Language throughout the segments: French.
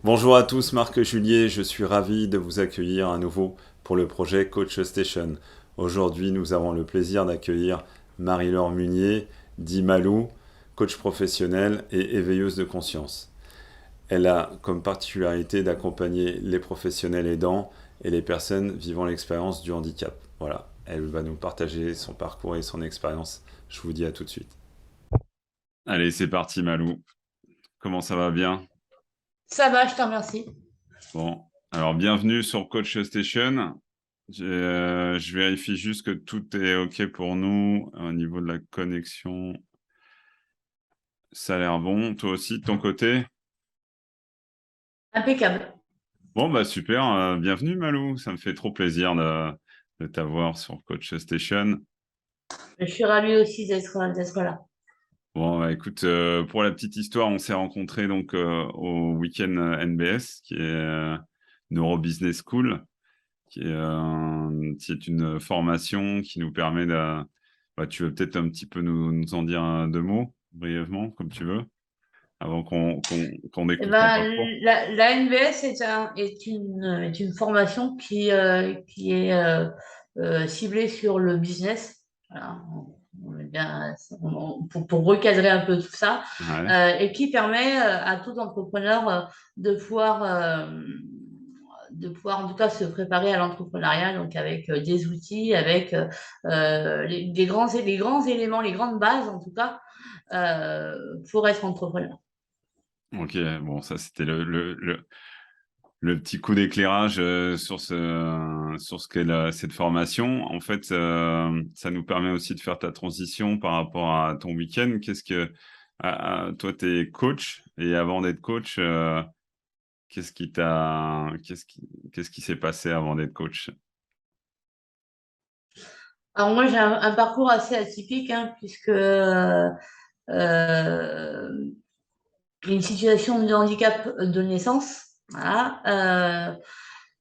Bonjour à tous, Marc Julier, je suis ravi de vous accueillir à nouveau pour le projet Coach Station. Aujourd'hui, nous avons le plaisir d'accueillir Marie-Laure Munier, dit Malou, coach professionnelle et éveilleuse de conscience. Elle a comme particularité d'accompagner les professionnels aidants et les personnes vivant l'expérience du handicap. Voilà, elle va nous partager son parcours et son expérience. Je vous dis à tout de suite. Allez, c'est parti Malou. Comment ça va? Bien? Ça va, je te remercie. Bon, alors bienvenue sur Coach Station. Je vérifie juste que tout est OK pour nous au niveau de la connexion. Ça a l'air bon. Toi aussi, de ton côté? Impeccable. Bon, bah super. Bienvenue Malou. Ça me fait trop plaisir de t'avoir sur Coach Station. Je suis ravie aussi d'être là. Bon, bah, écoute, pour la petite histoire, on s'est rencontrés donc au week-end NBS, qui est Neuro Business School, qui est une formation qui nous permet de... Bah, tu veux peut-être un petit peu nous en dire deux mots, brièvement, comme tu veux, avant qu'on découvre ton parcours. La NBS est une formation qui est ciblée sur le business. Voilà, pour recadrer un peu tout ça, Ouais. et qui permet à tout entrepreneur de pouvoir en tout cas se préparer à l'entrepreneuriat, donc avec des outils, avec les grands éléments, les grandes bases en tout cas, pour être entrepreneur. Ok, bon, ça c'était le petit coup d'éclairage sur ce qu'est cette formation. En fait, ça nous permet aussi de faire ta transition par rapport à ton week-end. Toi, tu es coach, et avant d'être coach, qu'est-ce qui s'est passé avant d'être coach? Alors moi, j'ai un parcours assez atypique, hein, puisque j'ai une situation de handicap de naissance, voilà,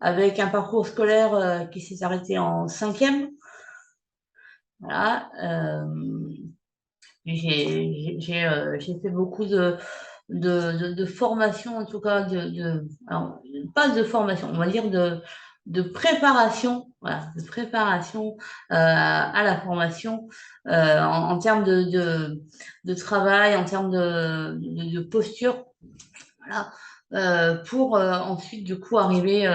avec un parcours scolaire qui s'est arrêté en 5e. Voilà, j'ai fait beaucoup de formation, en tout cas, alors, pas de formation, on va dire de préparation, voilà, de préparation à la formation en termes de travail, en termes de posture, voilà, pour ensuite, du coup, arriver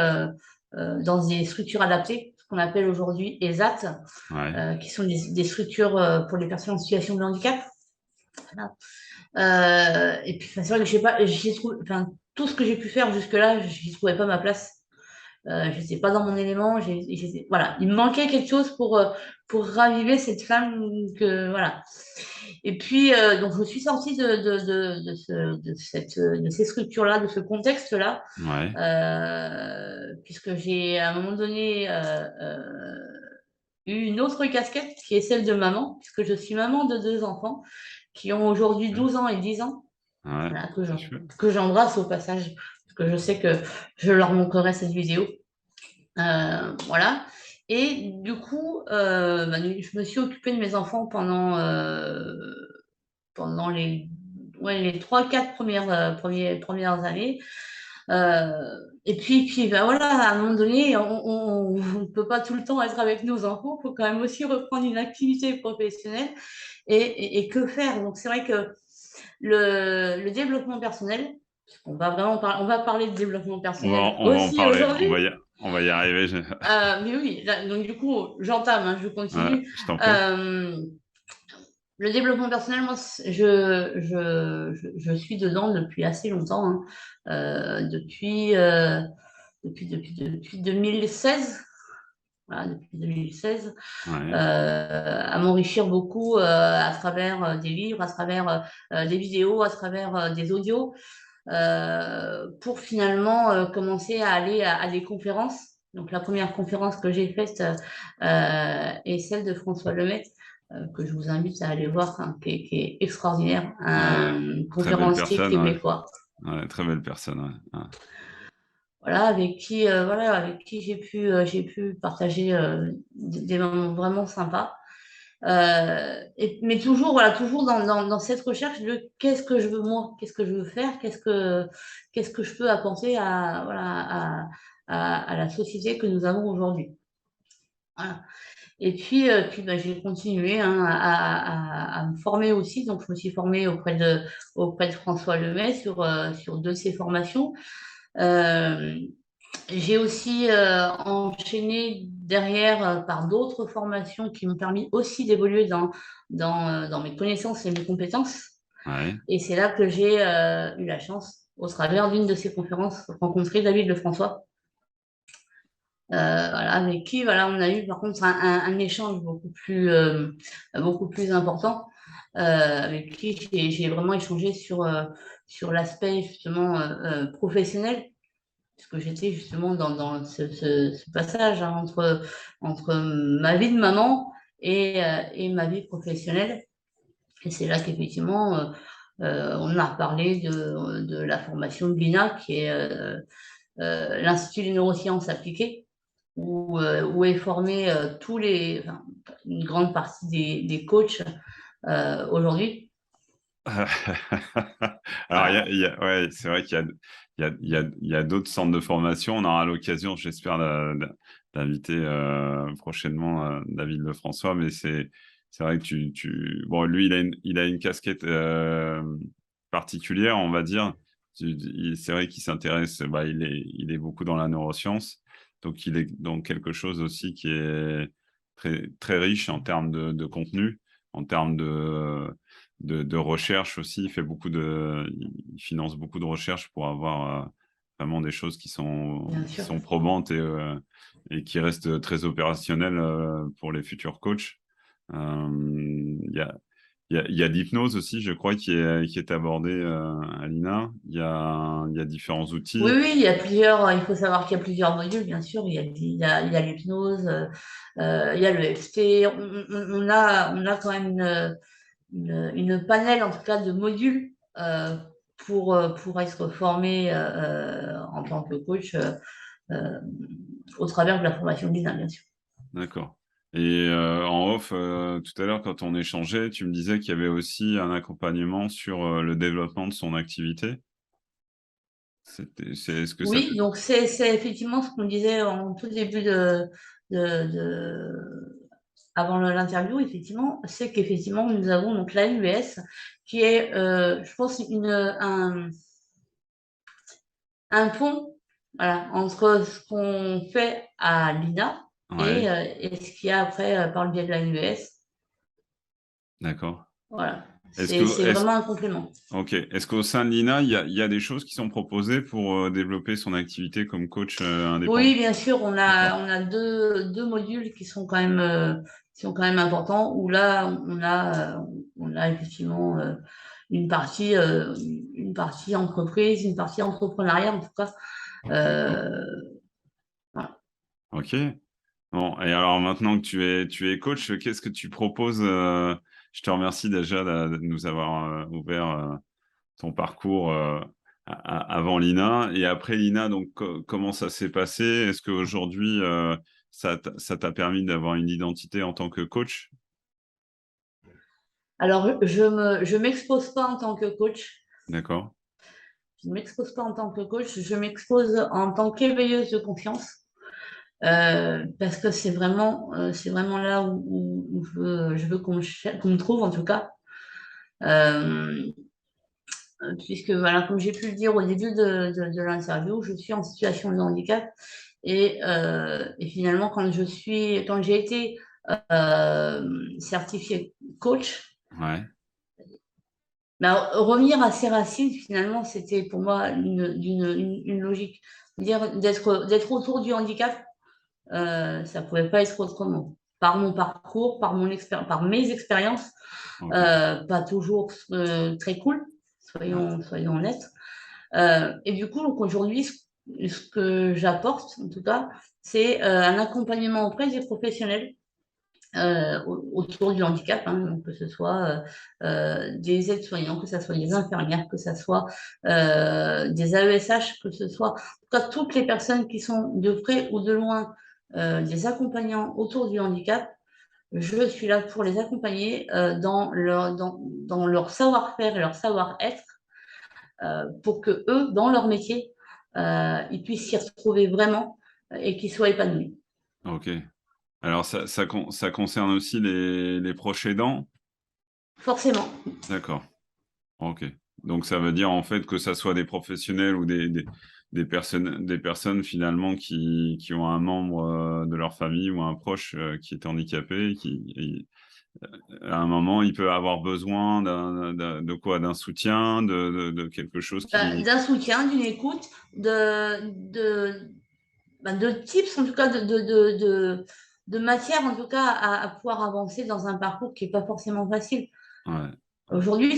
dans des structures adaptées, ce qu'on appelle aujourd'hui ESAT, Ouais. qui sont des structures pour les personnes en situation de handicap. Voilà. Et puis, c'est vrai que tout ce que j'ai pu faire jusque-là, je n'y trouvais pas ma place. Je n'étais pas dans mon élément. Voilà. Il me manquait quelque chose pour raviver cette flamme. Voilà. Et puis, donc, je suis sortie de ces structures-là, de ce contexte-là, Ouais. puisque j'ai, à un moment donné, eu une autre casquette qui est celle de maman, puisque je suis maman de 2 enfants qui ont aujourd'hui 12 ans et 10 ans, Ouais. voilà, C'est chouette. que j'embrasse au passage, parce que je sais que je leur montrerai cette vidéo. Voilà. Et du coup, je me suis occupée de mes enfants pendant les 3-4 premières années. Et puis voilà, à un moment donné, on ne peut pas tout le temps être avec nos enfants, il faut quand même aussi reprendre une activité professionnelle. Et que faire? Donc c'est vrai que le développement personnel, on va parler de développement personnel On va en aussi parler. aujourd'hui. On va y arriver. Mais oui, donc du coup, j'entame, hein, je Ouais, continue. je t'en prie. Le développement personnel, moi, je suis dedans depuis assez longtemps, hein. Depuis 2016. Voilà, depuis 2016, Ouais. à m'enrichir beaucoup à travers des livres, à travers des vidéos, à travers des audios, pour finalement commencer à aller à des conférences. Donc la première conférence que j'ai faite est celle de François Lemaitre, que je vous invite à aller voir, hein, qui est extraordinaire, Ouais. un Très belle conférencier personne, ouais. québécois. Ouais, très belle personne, ouais. Ouais. voilà, avec qui j'ai pu partager des moments vraiment sympas. Mais toujours, voilà, toujours dans cette recherche de qu'est-ce que je veux moi, qu'est-ce que je veux faire, qu'est-ce que je peux apporter à la société que nous avons aujourd'hui. Voilà. Et puis bah, j'ai continué hein, à me former aussi. Donc, je me suis formée auprès de François Lemay sur deux de ses formations. Euh, j'ai aussi enchaîné derrière par d'autres formations qui m'ont permis aussi d'évoluer dans mes connaissances et mes compétences. Ouais. Et c'est là que j'ai eu la chance, au travers d'une de ces conférences, de rencontrer David Lefrançois, voilà, avec qui voilà, on a eu par contre un échange beaucoup plus important, avec qui j'ai vraiment échangé sur l'aspect justement professionnel, puisque j'étais justement dans ce passage hein, entre ma vie de maman et ma vie professionnelle. Et c'est là qu'effectivement, on a parlé de la formation de l'INA, qui est l'Institut des neurosciences appliquées, où est formé enfin, une grande partie des coachs aujourd'hui. Alors, Voilà. ouais, c'est vrai qu'il y a, il y a d'autres centres de formation. On aura l'occasion, j'espère, d'inviter prochainement David Lefrançois, mais c'est vrai que bon, lui, il a une casquette particulière, on va dire. C'est vrai qu'il s'intéresse, bah, il est beaucoup dans la neuroscience, donc il est dans quelque chose aussi qui est très riche en termes de contenu, en termes de recherche aussi. Il finance beaucoup de recherche pour avoir vraiment des choses Bien qui sûr. sont probantes et qui restent très opérationnelles pour les futurs coachs. Il y a, il y a l'hypnose aussi, je crois, qui est abordée à l'INA. Il y a différents Oui, outils. oui, il faut savoir qu'il y a plusieurs modules, bien sûr. Il y a l'hypnose, il y a le FT. On a quand même une panel, en tout cas, de modules pour être formé en tant que coach euh, au travers de la formation de l'INA, bien sûr. D'accord. Et en off, tout à l'heure, quand on échangeait, tu me disais qu'il y avait aussi un accompagnement sur le développement de son activité. Est-ce que ça fait... Oui, donc c'est effectivement ce qu'on disait en tout début avant l'interview, effectivement, c'est qu'effectivement, nous avons donc l'ANUS qui est, je pense, un pont voilà, entre ce qu'on fait à l'INA Ouais, et ce qu'il y a après par le biais de l'ANUS. d'accord. Voilà, Est-ce que, c'est est-ce, vraiment un complément. ok. Est-ce qu'au sein de l'INA, il y a des choses qui sont proposées pour développer son activité comme coach indépendant? Oui, bien sûr, D'accord. on a deux modules qui sont quand même importants, où là, on a effectivement une partie entreprise, une partie entrepreneuriat, en tout cas. D'accord. Euh, voilà. Ok. Bon, et alors maintenant que tu es coach, qu'est-ce que tu proposes je te remercie déjà de nous avoir ouvert ton parcours avant l'INA et après l'INA. Donc, comment ça s'est passé? Est-ce qu'aujourd'hui, ça t'a permis d'avoir une identité en tant que coach? Alors, je m'expose pas en tant que coach. D'accord. Je ne m'expose pas en tant que coach, je m'expose en tant qu'éveilleuse de conscience. Parce que c'est vraiment là où je veux qu'on me trouve, en tout cas. Euh, Puisque, voilà, comme j'ai pu le dire au début de l'interview, je suis en situation de handicap. Et finalement, quand j'ai été certifiée coach, Ouais. ben, revenir à ses racines, finalement, c'était pour moi une logique. D'être autour du handicap, ça ne pouvait pas être autrement. Par mon parcours, par mes expériences, Ok. pas toujours très cool, Ouais. soyons honnêtes. Et du coup, donc aujourd'hui, ce que j'apporte, en tout cas, c'est un accompagnement auprès des professionnels autour du handicap, hein, donc que ce soit des aides-soignants, que ce soit des infirmières, que ce soit des AESH, que ce soit en tout cas toutes les personnes qui sont de près ou de loin des accompagnants autour du handicap. Je suis là pour les accompagner dans leur savoir-faire et leur savoir-être pour que eux, dans leur métier, ils puissent s'y retrouver vraiment et qu'ils soient épanouis. Ok. Alors, ça concerne aussi les proches aidants? Forcément. D'accord. Ok. Donc, ça veut dire en fait que ça soit des professionnels ou des personnes finalement qui ont un membre de leur famille ou un proche qui est handicapé, à un moment, il peut avoir besoin de quoi? D'un soutien, de quelque chose qui... D'un soutien, d'une écoute, de tips, en tout cas, de matière, en tout cas, à pouvoir avancer dans un parcours qui n'est pas forcément facile. Ouais. Aujourd'hui,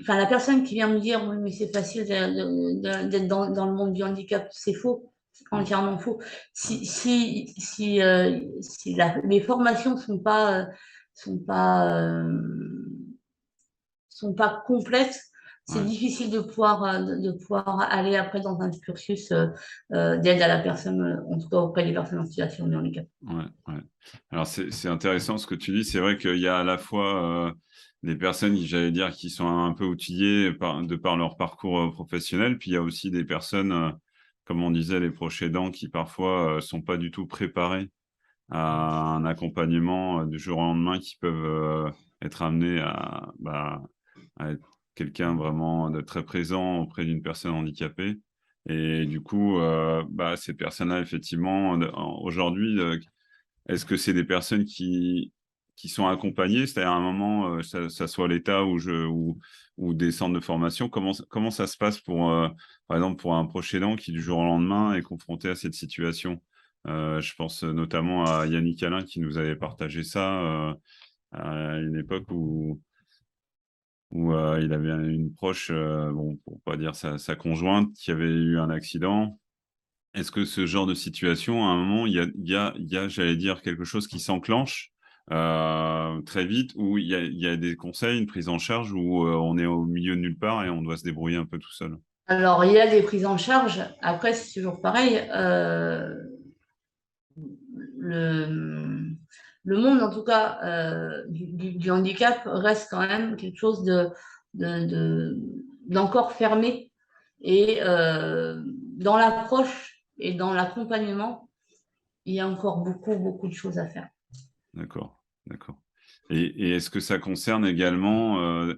la personne qui vient me dire, oui, mais c'est facile d'être dans le monde du handicap, c'est faux, c'est entièrement faux. Si les formations sont pas complètes, c'est Ouais. difficile de pouvoir aller après dans un cursus d'aide à la personne, en tout cas auprès des personnes en situation de handicap. Ouais, ouais. Alors c'est intéressant ce que tu dis. C'est vrai qu'il y a à la fois des personnes, j'allais dire, qui sont un peu outillées de par leur parcours professionnel, puis il y a aussi des personnes, comme on disait, les proches aidants, qui parfois sont pas du tout préparés à un accompagnement du jour au lendemain, qui peuvent être amenés à être quelqu'un vraiment de très présent auprès d'une personne handicapée. Et du coup, ces personnes-là, effectivement, aujourd'hui, est-ce que c'est des personnes qui sont accompagnées, c'est-à-dire à un moment, ça soit l'État ou des centres de formation, comment ça se passe par exemple, pour un proche aidant qui, du jour au lendemain, est confronté à cette situation? Je pense notamment à Yannick Alain qui nous avait partagé ça à une époque où il avait une proche, bon, pour pas dire sa conjointe, qui avait eu un accident. Est-ce que ce genre de situation, à un moment, il y a, j'allais dire, quelque chose qui s'enclenche très vite, où il y a des conseils, une prise en charge, où on est au milieu de nulle part et on doit se débrouiller un peu tout seul? Alors, il y a des prises en charge. Après, c'est toujours pareil. Le, le monde, en tout cas, du handicap reste quand même quelque chose d'encore fermé. Et dans l'approche et dans l'accompagnement, il y a encore beaucoup, beaucoup de choses à faire. D'accord, d'accord. Et est-ce que ça concerne également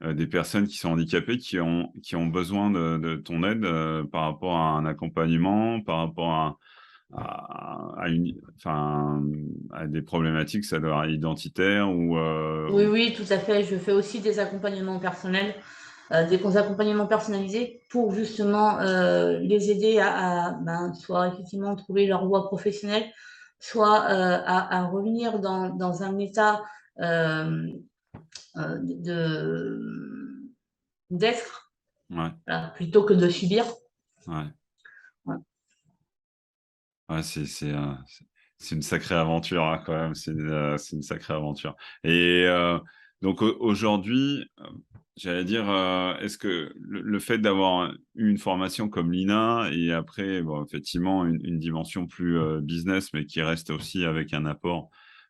des personnes qui sont handicapées, qui ont besoin de ton aide par rapport à un accompagnement, par rapport enfin, à des problématiques, ça doit être identitaires Oui, oui, tout à fait. Je fais aussi des accompagnements personnels, des accompagnements personnalisés pour justement les aider soit effectivement trouver leur voie professionnelle, soit à revenir dans un état d'être Ouais, voilà, plutôt que de subir. ouais. Voilà. Ouais, c'est une sacrée aventure hein, quand même, c'est une sacrée aventure. Et donc aujourd'hui, j'allais dire, est-ce que le fait d'avoir eu une formation comme l'INA et après, bon, effectivement, une dimension plus business, mais qui reste aussi avec un apport,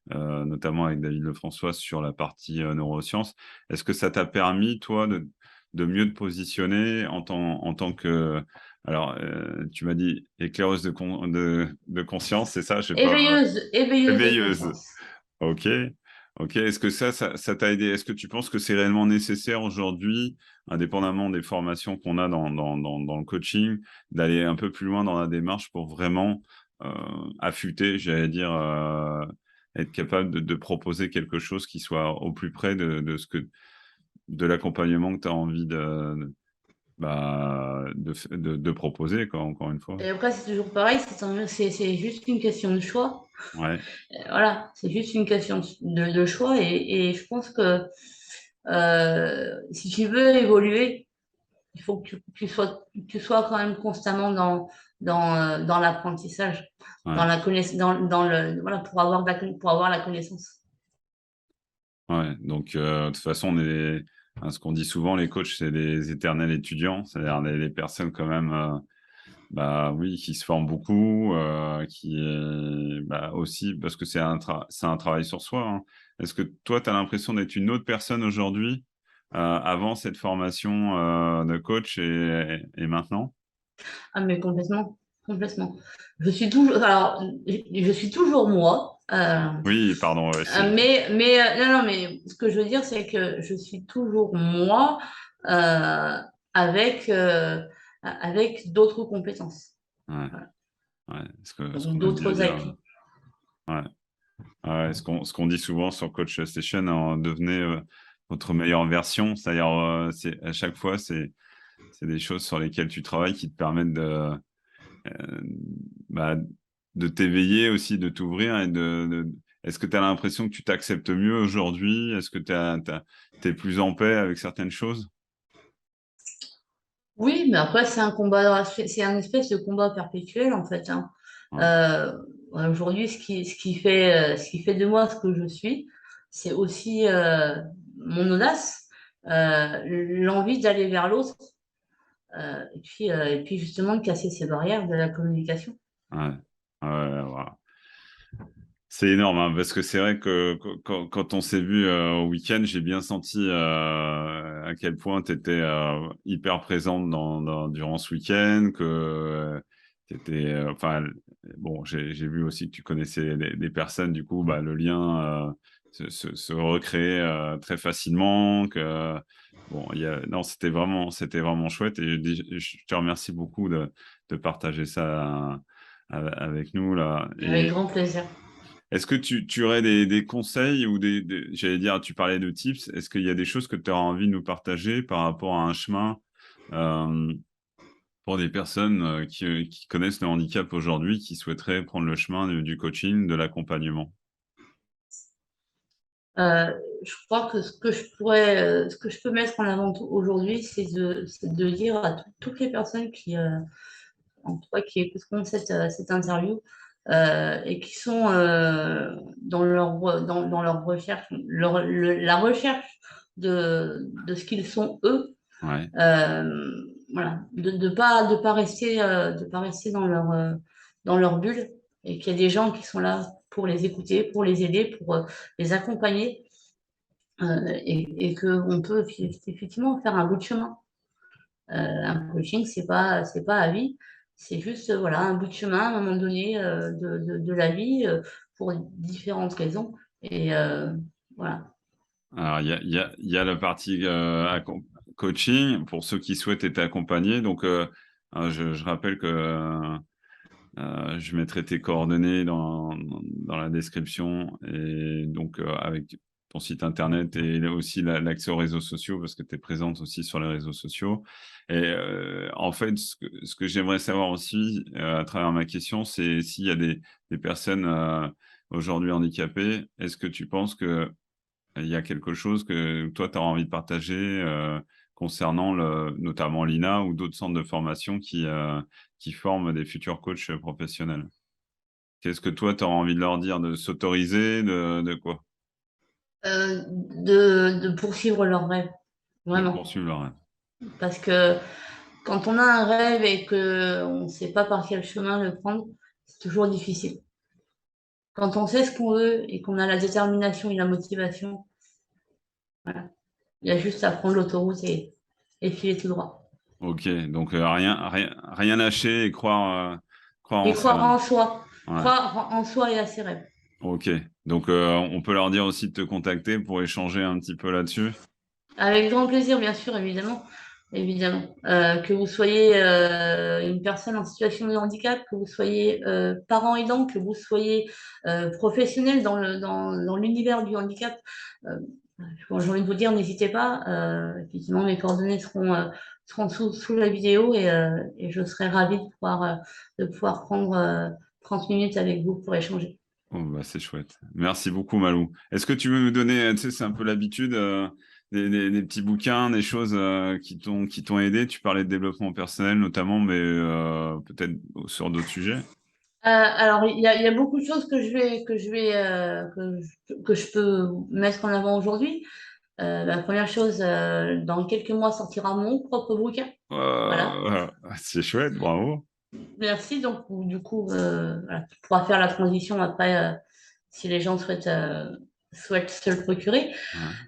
notamment avec David Lefrançois sur la partie neurosciences, est-ce que ça t'a permis, toi, de mieux te positionner en tant que... Alors, tu m'as dit éclaireuse de conscience, c'est ça? Je sais pas. Éveilleuse de Éveilleuse. conscience. Ok. Ok. Est-ce que ça t'a aidé? Est-ce que tu penses que c'est réellement nécessaire aujourd'hui, indépendamment des formations qu'on a dans le coaching, d'aller un peu plus loin dans la démarche pour vraiment affûter, j'allais dire, être capable de proposer quelque chose qui soit au plus près de l'accompagnement que tu as envie de proposer, quoi, encore une fois. Et après, c'est toujours pareil, c'est juste une question de choix. Ouais, Voilà, c'est juste une question de choix et je pense que si tu veux évoluer, il faut que tu sois quand même constamment dans l'apprentissage, ouais. dans la connaissance, voilà, pour avoir la connaissance. Ouais, donc de toute façon, ce qu'on dit souvent, les coachs, c'est des éternels étudiants, c'est-à-dire des personnes quand même, bah oui, qui se forment beaucoup, bah, aussi parce que c'est un travail sur soi, hein. Est-ce que toi, tu as l'impression d'être une autre personne aujourd'hui, avant cette formation de coach et maintenant? Ah, mais complètement, complètement. Alors, je suis toujours moi. Oui, pardon, ouais, Non, non, mais ce que je veux dire, c'est que je suis toujours moi euh, avec, euh, avec d'autres compétences, ouais, voilà. ouais, ce Donc qu'on aime bien d'autres dire. acquis. Ouais. Ouais, ce qu'on dit souvent sur Coach Station, devenez votre meilleure version, c'est-à-dire à chaque fois, c'est des choses sur lesquelles tu travailles qui te permettent euh, bah, de t'éveiller aussi, de t'ouvrir Est-ce que tu as l'impression que tu t'acceptes mieux aujourd'hui? Est-ce que t'es plus en paix avec certaines choses? Oui, mais après, c'est un espèce de combat perpétuel, en fait, hein. Ouais, Euh, Aujourd'hui, ce qui fait de moi ce que je suis, c'est aussi mon audace, l'envie d'aller vers l'autre, et puis justement de casser ces barrières de la communication. ouais, ouais, voilà. C'est énorme, hein, parce que c'est vrai que quand on s'est vu au week-end, j'ai bien senti à quel point tu étais hyper présente durant ce week-end, que tu étais, enfin, bon, j'ai vu aussi que tu connaissais des personnes, du coup, bah, le lien se recréait très facilement, bon, non, c'était vraiment chouette, et je te remercie beaucoup de partager ça avec nous, là. Avec grand plaisir. Est-ce que tu aurais des conseils ou j'allais dire, tu parlais de tips, est-ce qu'il y a des choses que tu auras envie de nous partager par rapport à un chemin euh, pour des personnes qui connaissent le handicap aujourd'hui, qui souhaiteraient prendre le chemin du coaching, de l'accompagnement? Euh, je crois que ce que je peux mettre en avant aujourd'hui, c'est de dire à toutes les personnes en tout cas, qui écouteront cette interview et qui sont dans leur recherche, la recherche de ce qu'ils sont eux, Ouais, voilà, de pas rester dans leur bulle et qu'il y a des gens qui sont là pour les écouter, pour les aider, pour les accompagner et qu'on peut effectivement faire un bout de chemin. Un coaching, c'est pas à vie, c'est juste voilà, un bout de chemin à un moment donné de la vie pour différentes raisons. Et voilà. alors il y a la partie coaching pour ceux qui souhaitent être accompagnés. Donc, je rappelle que je mettrai tes coordonnées dans la description, et donc avec ton site internet et aussi l'accès aux réseaux sociaux, parce que tu es présente aussi sur les réseaux sociaux. Et en fait, ce que j'aimerais savoir aussi à travers ma question, c'est s'il y a des personnes aujourd'hui handicapées, est-ce que tu penses que il y a quelque chose que toi, tu auras envie de partager concernant notamment l'INA ou d'autres centres de formation qui forment des futurs coachs professionnels? Qu'est-ce que toi, tu auras envie de leur dire? De s'autoriser? De quoi? De poursuivre leurs rêves, De vraiment. poursuivre leur rêve. Parce que quand on a un rêve et qu'on ne sait pas par quel chemin le prendre, c'est toujours difficile. Quand on sait ce qu'on veut et qu'on a la détermination et la motivation, voilà, il y a juste à prendre l'autoroute et filer tout droit. Ok, donc rien lâcher et croire Et en ses croire rêves. en soi, Ouais. croire en soi et à ses rêves. Ok, donc on peut leur dire aussi de te contacter pour échanger un petit peu là-dessus. Avec grand plaisir, bien sûr, évidemment. Évidemment. Que vous soyez une personne en situation de handicap, que vous soyez parent aidant, que vous soyez professionnel dans l'univers du handicap, euh, j'ai envie de vous dire, n'hésitez pas. Effectivement, mes coordonnées seront sous la vidéo et je serai ravie de pouvoir prendre 30 minutes avec vous pour échanger. Oh, bah, c'est chouette. Merci beaucoup, Malou. Est-ce que tu veux me donner, tu sais, c'est un peu l'habitude, des petits bouquins, des choses qui t'ont aidé? Tu parlais de développement personnel notamment, mais peut-être sur d'autres sujets. Alors, il y a beaucoup de choses que je peux mettre en avant aujourd'hui. La première chose, dans quelques mois sortira mon propre bouquin. Voilà. C'est chouette, bravo. Merci. Donc, du coup, voilà, tu pourras faire la transition après, si les gens souhaitent se le procurer.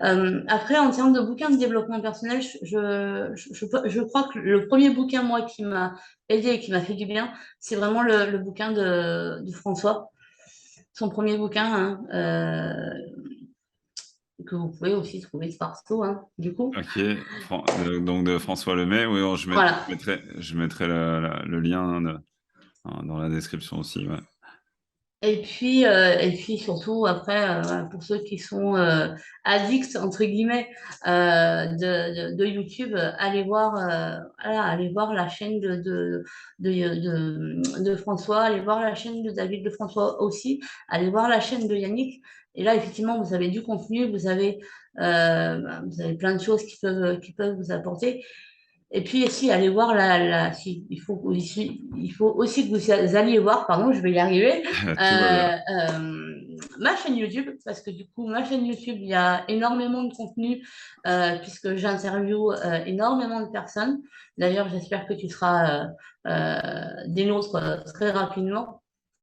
Ouais. Après, en termes de bouquins de développement personnel, je crois que le premier bouquin, moi, qui m'a aidé et qui m'a fait du bien, c'est vraiment le bouquin de François, son premier bouquin, hein, que vous pouvez aussi trouver partout, hein, du coup. Ok, donc de François Lemay, oui, Voilà. je mettrai le lien dans la description aussi. Ouais. Et puis surtout, après, pour ceux qui sont addicts, entre guillemets, de YouTube, allez voir la chaîne de François, allez voir la chaîne de David de François aussi, allez voir la chaîne de Yannick. Et là, effectivement, vous avez du contenu, vous avez plein de choses qui peuvent vous apporter. Et puis, si, allez voir il faut aussi que vous alliez voir, pardon, je vais y arriver, Tout va bien. ma chaîne YouTube, parce que du coup, ma chaîne YouTube, il y a énormément de contenu, puisque j'interviewe énormément de personnes. D'ailleurs, j'espère que tu seras des nôtres très rapidement.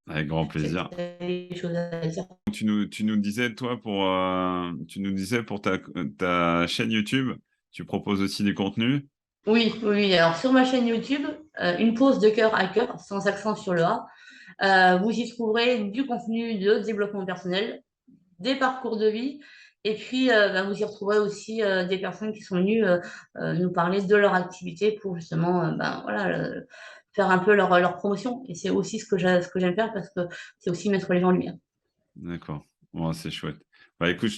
Avec grand plaisir. Des choses à dire. Tu nous disais, toi, tu nous disais pour ta chaîne YouTube, tu proposes aussi des contenus. Oui, oui. Alors, sur ma chaîne YouTube, une pause de cœur à cœur, sans accent sur le A. Vous y trouverez du contenu de développement personnel, des parcours de vie, et puis vous y retrouverez aussi des personnes qui sont venues nous parler de leur activité pour justement faire un peu leur promotion. Et c'est aussi ce que j'aime faire parce que c'est aussi mettre les gens en lumière. D'accord. Bon, c'est chouette. Bah, écoute,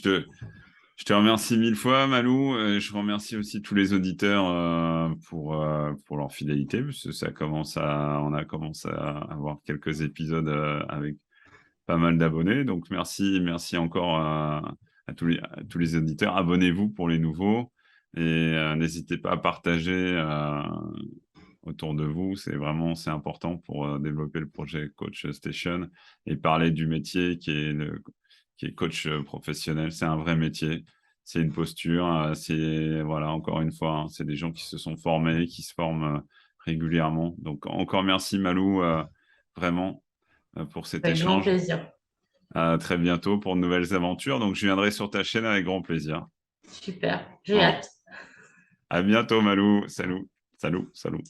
je te remercie mille fois, Malou. Je remercie aussi tous les auditeurs pour leur fidélité, parce que on a commencé à avoir quelques épisodes avec pas mal d'abonnés. Donc, merci encore à tous les auditeurs. Abonnez-vous pour les nouveaux et n'hésitez pas à partager autour de vous. C'est important pour développer le projet Coach Station et parler du métier qui est coach professionnel. C'est un vrai métier. C'est une posture. Voilà, encore une fois, hein, c'est des gens qui se sont formés, qui se forment régulièrement. Donc, encore merci, Malou, vraiment, pour cet Avec grand échange. plaisir. À très bientôt pour de nouvelles aventures. Donc, je viendrai sur ta chaîne avec grand plaisir. Super, j'ai Bon. hâte. À bientôt, Malou. Salut. Salut. Salut.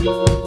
Thank you.